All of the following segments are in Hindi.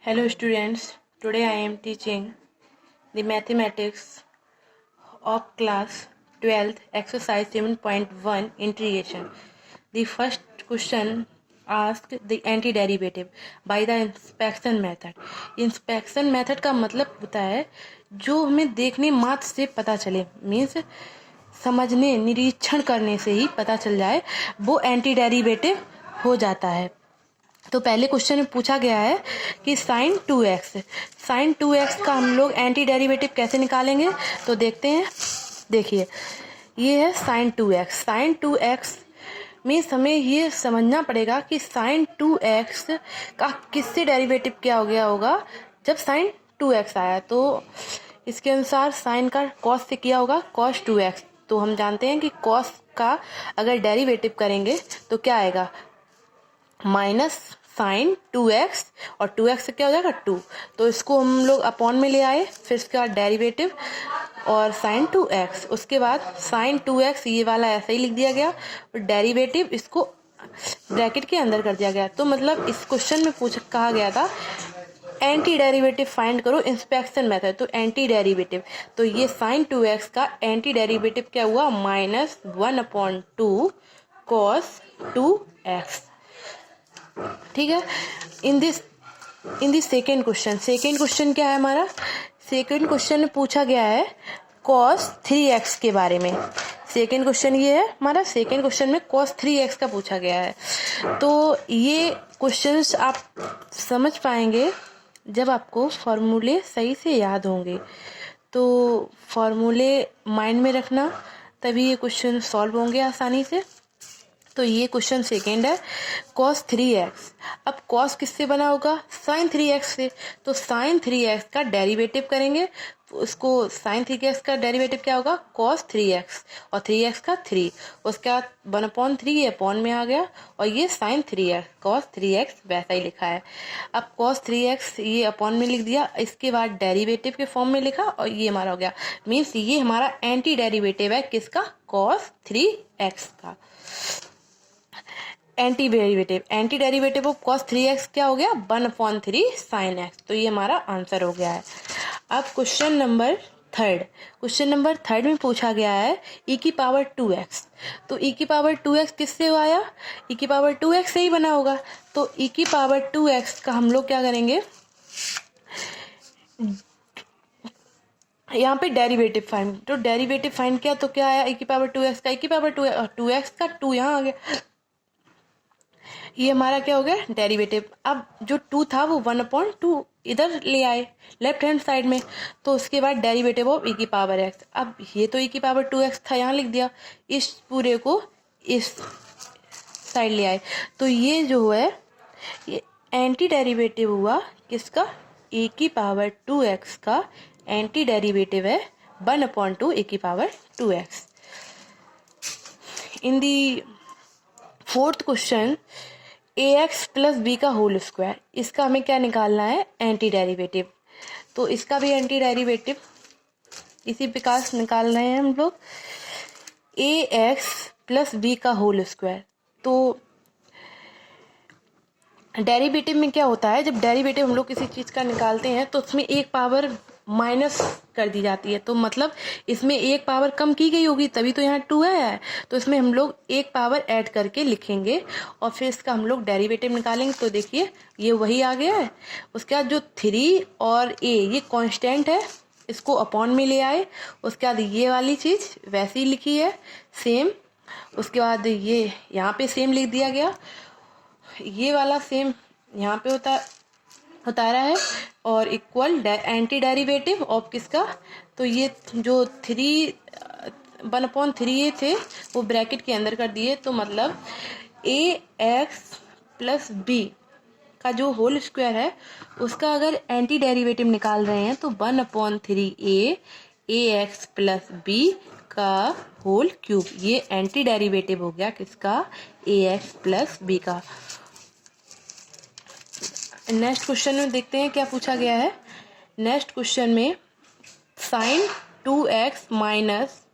Hello students, today I am teaching the mathematics of class 12th exercise 7.1 integration. The first question asked the antiderivative by the inspection method. Inspection method का मतलब होता है जो हमें देखने मात्र से पता चले, मीन्स समझने निरीक्षण करने से ही पता चल जाए, वो एंटीडेरिवेटिव हो जाता है। तो पहले क्वेश्चन में पूछा गया है कि साइन 2x का हम लोग एंटी डेरिवेटिव कैसे निकालेंगे। तो देखते हैं, देखिए ये है साइन 2x मीन्स हमें ये समझना पड़ेगा कि साइन 2x का किससे डेरिवेटिव क्या हो गया होगा जब साइन 2x आया। तो इसके अनुसार साइन का कॉस से किया होगा cos 2x। तो हम जानते हैं कि cos का अगर डेरिवेटिव करेंगे तो क्या आएगा, माइनस साइन 2x और 2x से क्या हो जाएगा 2। तो इसको हम लोग अपॉन में ले आए, फिर इसका डेरिवेटिव और साइन 2x, उसके बाद साइन 2x ये वाला ऐसा ही लिख दिया गया और डेरिवेटिव इसको ब्रैकेट के अंदर कर दिया गया। तो मतलब इस क्वेश्चन में कहा गया था एंटी डेरिवेटिव फाइंड करो इंस्पेक्शन मेथड। तो एंटी डेरिवेटिव, तो ये साइन 2x का एंटी डेरिवेटिव क्या हुआ, -1/2 cos 2x। ठीक है। इन दिस सेकेंड क्वेश्चन क्या है हमारा, सेकेंड क्वेश्चन में पूछा गया है cos 3x के बारे में। सेकेंड क्वेश्चन ये है हमारा, सेकेंड क्वेश्चन में cos 3x का पूछा गया है। तो ये क्वेश्चंस आप समझ पाएंगे जब आपको फॉर्मूले सही से याद होंगे। तो फॉर्मूले माइंड में रखना, तभी ये क्वेश्चन सॉल्व होंगे आसानी से। तो ये क्वेश्चन सेकेंड है cos 3x। अब cos किससे बना होगा, sin 3x से। तो sin 3x का डेरिवेटिव करेंगे, उसको sin 3x का डेरिवेटिव क्या होगा, cos 3x और 3x का 3, उसके बाद 1/3 ये अपॉन में आ गया और ये sin 3x cos 3x वैसा ही लिखा है। अब cos 3x ये अपॉन में लिख दिया, इसके बाद डेरिवेटिव के फॉर्म में लिखा और ये हमारा हो गया, मीन्स ये हमारा एंटी डेरिवेटिव है किसका, cos 3x का। Anti derivative of cos 3x क्या हो गया, 1/3 sin x। तो ये हमारा आंसर हो गया है। अब क्वेश्चन नंबर थर्ड में पूछा गया है e⁻2x। तो e⁻2x किससे आया, e⁻2x से ही बना होगा। तो e⁻2x का हम लोग क्या करेंगे, यहाँ पे डेरिवेटिव फाइंड। तो डेरिवेटिव फाइंड किया तो क्या आया, e⁻2x का e⁻2x का 2 यहाँ आ गया, ये हमारा क्या हो गया डेरिवेटिव। अब जो 2 था वो 1/2 इधर ले आए लेफ्ट हैंड साइड में। तो उसके बाद डेरिवेटिव ऑफ e⁻x। अब ये तो e⁻2x था, यहाँ लिख दिया, इस पूरे को इस साइड ले आए। तो ये जो है ये एंटी डेरिवेटिव हुआ किसका, e⁻2x का एंटी डेरिवेटिव है 1/2 e⁻2x। In the fourth question ax + b का होल स्क्वायर, इसका हमें क्या निकालना है, एंटी डेरिवेटिव। तो इसका भी एंटी डेरिवेटिव इसी प्रकार निकाल रहे हैं हम लोग, ax + b का होल स्क्वायर। तो डेरिवेटिव में क्या होता है, जब डेरिवेटिव हम लोग किसी चीज़ का निकालते हैं तो उसमें एक पावर माइनस कर दी जाती है। तो मतलब इसमें एक पावर कम की गई होगी, तभी तो यहाँ 2 है। तो इसमें हम लोग एक पावर ऐड करके लिखेंगे और फिर इसका हम लोग डेरिवेटिव निकालेंगे। तो देखिए ये वही आ गया है। उसके बाद जो 3 और a ये कांस्टेंट है, इसको अपॉन में ले आए। उसके बाद ये वाली चीज़ वैसी ही लिखी है सेम। उसके बाद ये यहाँ पे सेम लिख दिया गया, ये वाला सेम यहाँ पे उतारा है और इक्वल एंटी डेरिवेटिव ऑफ किसका, तो ये जो 1/3 ये थे वो ब्रैकेट के अंदर कर दिए। तो मतलब ax + b का जो होल स्क्वायर है उसका अगर एंटी डेरिवेटिव निकाल रहे हैं तो 1/3 ax + b का होल क्यूब, ये एंटी डेरिवेटिव हो गया किसका, ax + b का। नेक्स्ट क्वेश्चन में देखते हैं क्या पूछा गया है। नेक्स्ट क्वेश्चन में sin 2x -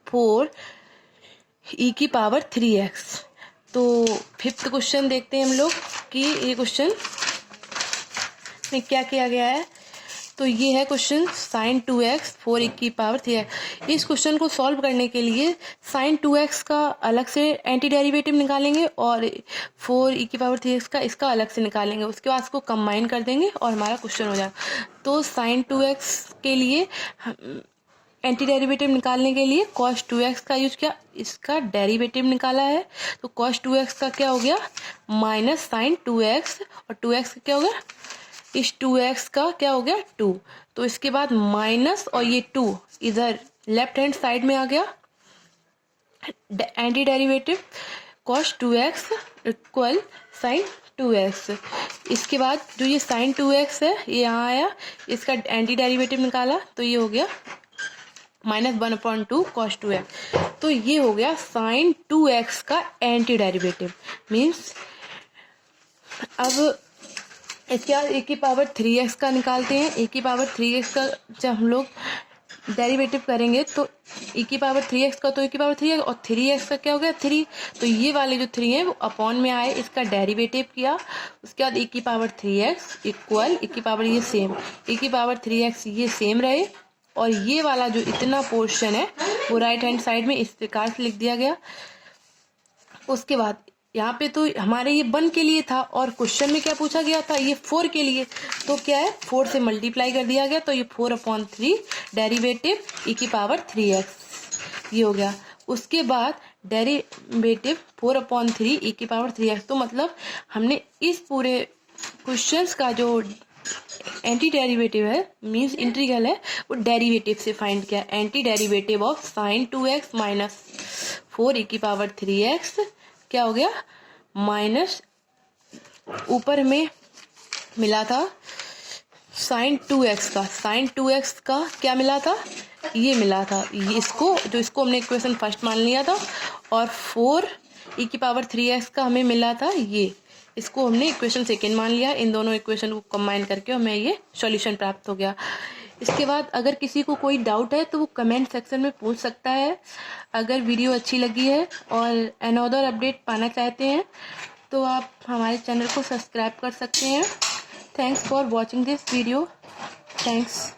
4 e⁻3x। तो फिफ्थ क्वेश्चन देखते हैं हम लोग कि ये क्वेश्चन इसमें क्या किया गया है, तो ये है क्वेश्चन साइन 2x 4e की पावर 3x। इस क्वेश्चन को सॉल्व करने के लिए साइन 2x का अलग से एंटी डेरिवेटिव निकालेंगे और 4e की पावर 3x का इसका अलग से निकालेंगे। उसके बाद इसको कंबाइन कर देंगे और हमारा क्वेश्चन हो जाएगा। तो साइन 2x के लिए एंटी डेरिवेटिव निकालने के लिए cos 2x का यूज किया, इसका डेरिवेटिव निकाला है। तो cos 2x का क्या हो गया माइनस साइन 2x, और 2x का क्या हो गया, इस 2x का क्या हो गया 2। तो इसके बाद माइनस और ये 2 इधर लेफ्ट हैंड साइड में आ गया, anti derivative cos 2x equal sine 2x। इसके बाद जो ये साइन 2x है ये यहाँ आया, इसका एंटी डेरिवेटिव निकाला तो ये हो गया माइनस 1/2 cos 2x। तो ये हो गया साइन 2x का एंटी डेरिवेटिव। मीन्स अब इसके बाद ए की पावर 3x का निकालते हैं। ए की पावर 3x का जब हम लोग डेरिवेटिव करेंगे तो ए की पावर 3x का, तो ए की पावर 3x और 3x का क्या हो गया 3। तो ये वाले जो 3 है वो अपॉन में आए, इसका डेरिवेटिव किया। उसके बाद ए की पावर 3x इक्वल ए की पावर ये सेम, ए की पावर 3x ये सेम रहे, और ये वाला जो इतना पोर्शन है वो राइट हैंड साइड में इस प्रकार से लिख दिया गया। उसके बाद यहाँ पे तो हमारे ये 1 के लिए था और क्वेश्चन में क्या पूछा गया था, ये 4 के लिए। तो क्या है 4 से मल्टीप्लाई कर दिया गया, तो ये 4/3 डेरिवेटिव e की पावर 3x ये हो गया। उसके बाद डेरिवेटिव 4/3 e की पावर 3x। तो मतलब हमने इस पूरे क्वेश्चंस का जो एंटी डेरिवेटिव है मीन्स इंटीग्रल है वो डेरिवेटिव से फाइंड किया। Anti derivative of sine 2x minus 4e की पावर 3x क्या हो गया माइनस, ऊपर में मिला था साइन 2x का, साइन 2x का क्या मिला था ये मिला था, ये इसको हमने इक्वेशन फर्स्ट मान लिया था, और 4e की पावर 3x का हमें मिला था ये, इसको हमने इक्वेशन सेकेंड मान लिया। इन दोनों इक्वेशन को कंबाइन करके हमें ये सॉल्यूशन प्राप्त हो गया। इसके बाद अगर किसी को कोई डाउट है तो वो कमेंट सेक्शन में पूछ सकता है। अगर वीडियो अच्छी लगी है और अनदर अपडेट पाना चाहते हैं तो आप हमारे चैनल को सब्सक्राइब कर सकते हैं। Thanks for watching this video. Thanks.